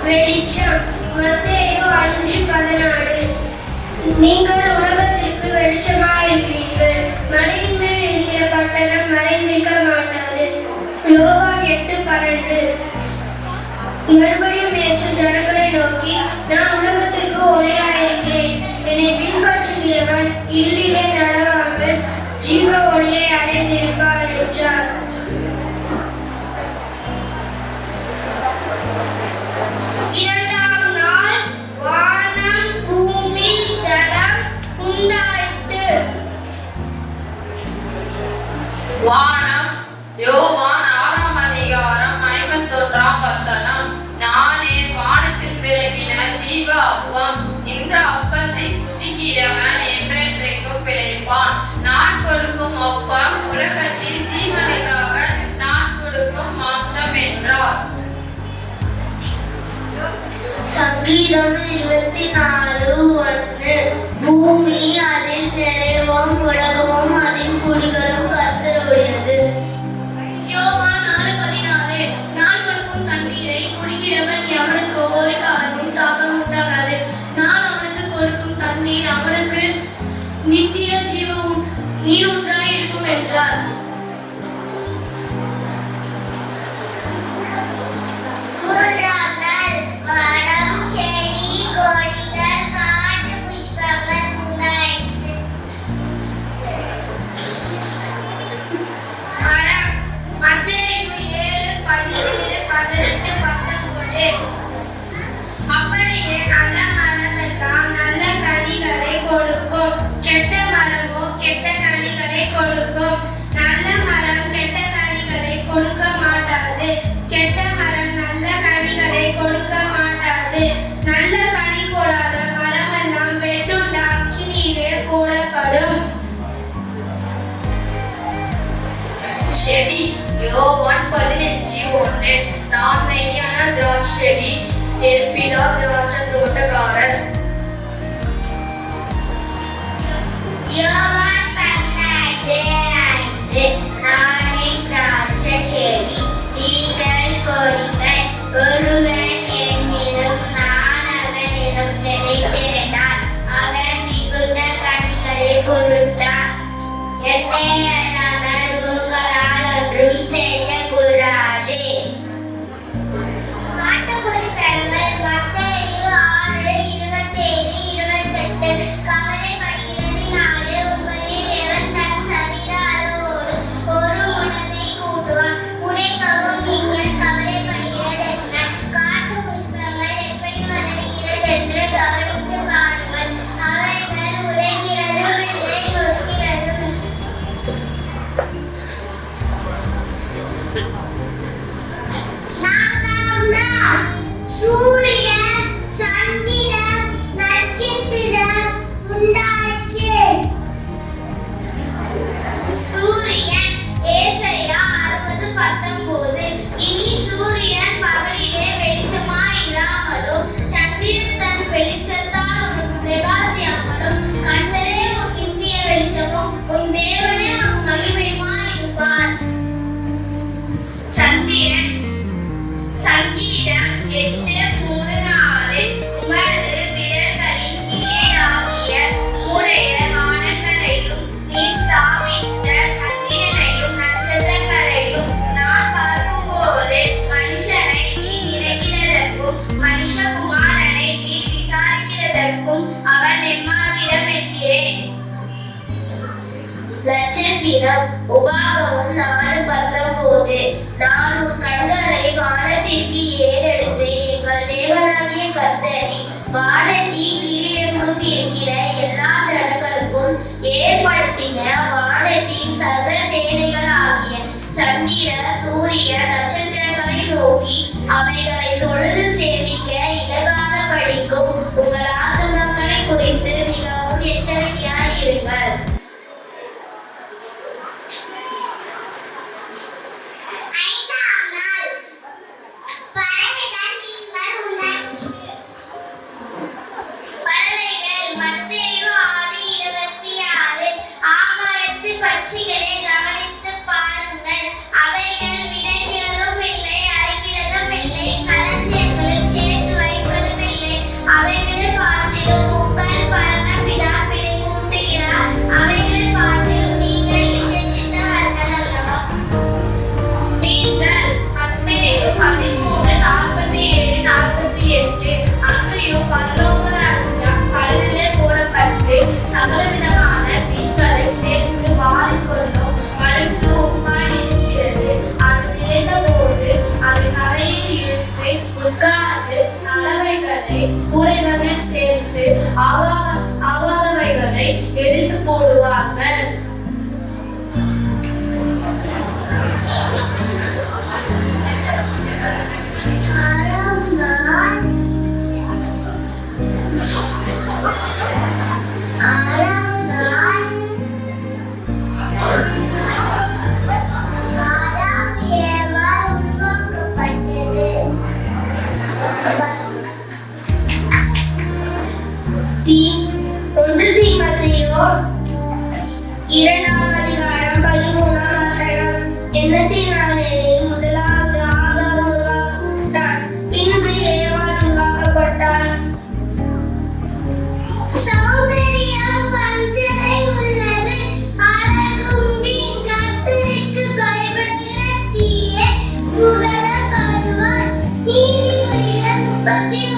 வெளிச்சம். மத்தேயு 5:14. நீங்கள் உலகத்திற்கு வெளிச்சமாயிருக்கிறீர்கள். மலையின் மேல் இருக்கிற பட்டணம் மறைந்திருக்க மாட்டாது. யோவான் 8:12. மறுபடியும் இயேசு ஜனங்களை நோக்கி, நான் உலகத்திற்கு ஒளியாயிருக்கிறேன். என்னை பின்பற்றுகிறவன் இருளிலே நடவாமல் ஜீவ ஒளியை அடைந்திருப்பார் என்றார். இரண்டாம் நாள் வானம் பூமி தடம் உண்டாயிற்று. வானம். யோவான் 6:51. நானே வானத்தில் திறங்கின ஜீவ அப்பம். இந்த அப்பத்தை புசிக்கிறவன் என்றென்றைக்கும் பிழைப்பான். நான் கொடுக்கும் அப்பம் உலகத்தில் ஜீவனுக்காக நான் கொடுக்கும் மாம்சம் என்றார். சங்கீதம் 24:1. பூமி அதில் நிறைவும் உலகமும் அதின் குடிகளும் கர்த்தருடையது. யோவான் 4:16. நான் கொடுக்கும் தண்ணீரை குடிக்கிறவன் எவனுக்கு ஒரு காலமும் தாகம் உண்டாகாது. நான் அவனுக்கு கொடுக்கும் தண்ணீர் அவனுக்கு நித்திய ஜீவ நீரூற்றாய் இருக்கும் என்றார். அப்படியே நல்ல மரம் எல்லாம் நல்ல கனிகளை கொடுக்கும். கெட்ட மரமோ கெட்ட கனிகளை கொடுக்கும். நல்ல மரம் கெட்ட கனிகளை கொடுக்க மாட்டாது. கெட்ட மரம் நல்ல கனிகளை கொடுக்க மாட்டாது. நல்ல கனி போடாத மரம் எல்லாம் வெட்டுண்டு அக்கினியிலே போடப்படும். செடி. யோவான் 15:1. நான் மெய்யான திராட்சை, என் பிதா திராட்சை தோட்டக்காரர். யோவான் 14:5. நானே திராட்சை செடி, நீங்கள் கொடிகள். ஒருவன் என்னிலும் நான் அவனிலும் நிலைத்திருந்தால் அவன் மிகுந்த கனிகளை கொடுத்தான். என்னை அல்லாமல் உங்களால் ஒன்றும் செய்யக்கூடாது. மத்தேயு 6:27-28. கவலைப்படுகிறதினாலே உங்களில் எவன் தன் சரீர அளவோடு ஒரு முழத்தை கூட்டுவான். உடைக்கவும் நீங்கள் கவலைப்படுகிறதென்ன? காட்டு புஷ்பங்கள் எப்படி வளர்கிறதென்று கவனித்து பாருங்கள். அவைகள் உழைக்கிறதும் இல்லை, நொறுக்கிறதும். சூரியன், சந்திரன், நட்சத்திரம் உண்டாயிற்று. சூரியன். ஏசாயா 60:19. இனி சூரியன் பகலிலே வெளிச்சமாயிராமலும் சந்திரன் தன் வெளிச்சத்தால் உனக்கு பிரகாசியாமலும் கர்த்தரே உன் நித்திய வெளிச்சமும் உன் தேவனே உனக்கு மகிமையுமாயிருப்பார். சந்திரன். சங்கீதம் 8:3-4. உமது விரல்களின் கிரியையாகிய உம்முடைய வானங்களையும் நீ ஸ்தாபித்த சந்திரனையும் நட்சத்திரங்களையும் நான் பார்க்கும்போது மனுஷனை நீ நினைக்கிறதற்கும் மனுஷகுமாரனை நீ விசாரிக்கிறதற்கும் அவன் எம்மாத்திரம் என்கிறேன். நட்சத்திரம். உபாகமம் 4:19. நான் உன் கண்களை வானத்தில் வானத்திற்கு ஏறெடுத்து எங்கள் தேவனாகிய கர்த்தரை வானத்தி கீழெங்கும் இருக்கிற எல்லா ஜனங்களுக்கும் ஏற்படுத்தின வானத்தின் சர்வ சேனைகள் ஆகிய சந்திர சூரிய நட்சத்திரங்களை நோக்கி அவைகளை தொழுது சேவிக்க இலகாத படிக்கும் உங்கள் ஆத்துமாக்களை குறித்து மிகவும் எச்சரிக்கையாய் இருங்கள். பட்சிகளை கவனித்து பாருங்கள். அவைகள் விதைக்கிறதும் இல்லை, அரைக்கிறதும் இல்லை, களஞ்சியங்களில் சேர்த்து வைப்பதும் இல்லை. அவைகளை பார்த்திலும் உங்கள் பரமபிதா பிழைமூட்டுகிறார். அவைகளை பார்த்திலும் நீங்கள் விசேஷித்தவர்கள் அல்லவா? நீங்கள் மத்தேயு 13:47-48 அன்றையும் பரலோக ராஜ்யம் கடலிலே போடப்பட்டு சகலவிதமான மீன்களை சேர்த்து வாரிக்கொள்ளும் மழைக்கு ஒப்பாய் இருக்கிறது. அது நிறைந்தபோது அது கரையில் இருந்து உட்கார்ந்து நல்லவைகளை கூடைகளில் சேர்த்து ஆகாதவைகளை எரிந்து போடுவார்கள். தீமோத்தேயு 2:13 எண்ணத்தினாலேயே முதலாவது ஆதாம் உருவாக்கப்பட்டான், பின்பு ஏவாள் உருவாக்கப்பட்டாள். சௌந்தரியம் வஞ்சனை உள்ளது, அழகும் வீண். கர்த்தருக்கு பயப்படுகிற ஸ்திரீயே புகழப்படுவாள். நீதிமொழிகள் 33